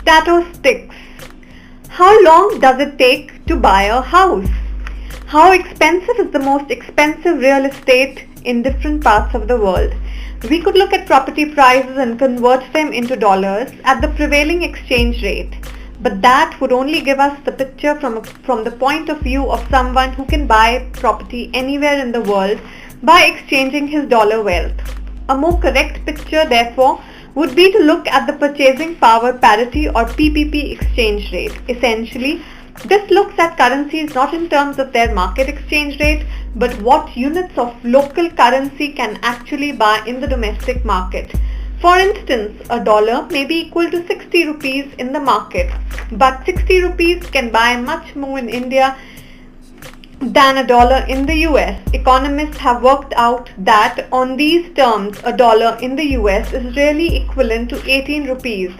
Statistics. How long does it take to buy a house? How expensive is the most expensive real estate in different parts of the world? We could look at property prices and convert them into dollars at the prevailing exchange rate. But that would only give us the picture from the point of view of someone who can buy property anywhere in the world by exchanging his dollar wealth. A more correct picture, therefore, would be to look at the purchasing power parity or PPP exchange rate. Essentially, this looks at currencies not in terms of their market exchange rate, but what units of local currency can actually buy in the domestic market. For instance, a dollar may be equal to 60 rupees in the market, but 60 rupees can buy much more in India than a dollar in the US. Economists have worked out that on these terms, a dollar in the US is really equivalent to 18 rupees.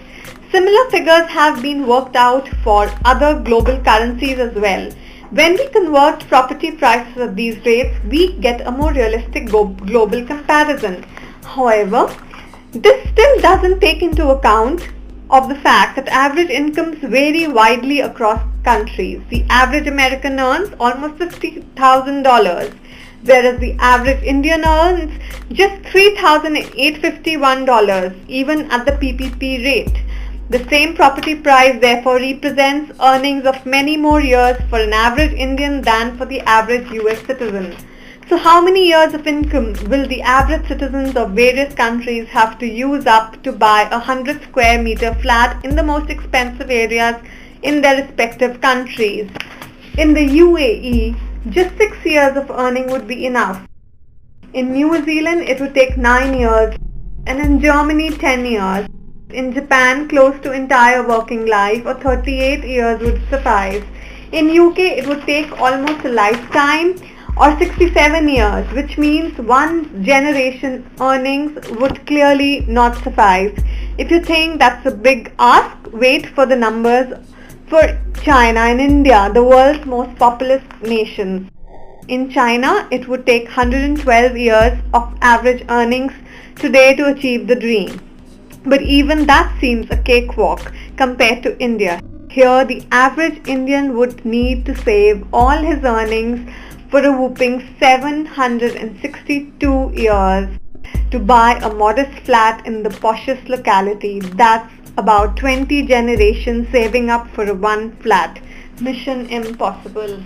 Similar figures have been worked out for other global currencies as well. When we convert property prices at these rates, we get a more realistic global comparison. However, this still doesn't take into account of the fact that average incomes vary widely across countries. The average American earns almost $50,000, whereas the average Indian earns just $3,851 even at the PPP rate. The same property price therefore represents earnings of many more years for an average Indian than for the average US citizen. So how many years of income will the average citizens of various countries have to use up to buy a 100 square meter flat in the most expensive areas in their respective countries? In the UAE, just 6 years of earning would be enough. In New Zealand, it would take 9 years, and in Germany, 10 years. In Japan, close to entire working life or 38 years would suffice. In UK, it would take almost a lifetime or 67 years, which means one generation earnings would clearly not suffice. If you think that's a big ask, wait for the numbers for China and India, the world's most populous nations. In China, it would take 112 years of average earnings today to achieve the dream. But even that seems a cakewalk compared to India. Here, the average Indian would need to save all his earnings for a whopping 762 years to buy a modest flat in the poshest locality. That's about 20 generations saving up for one flat. Mission impossible.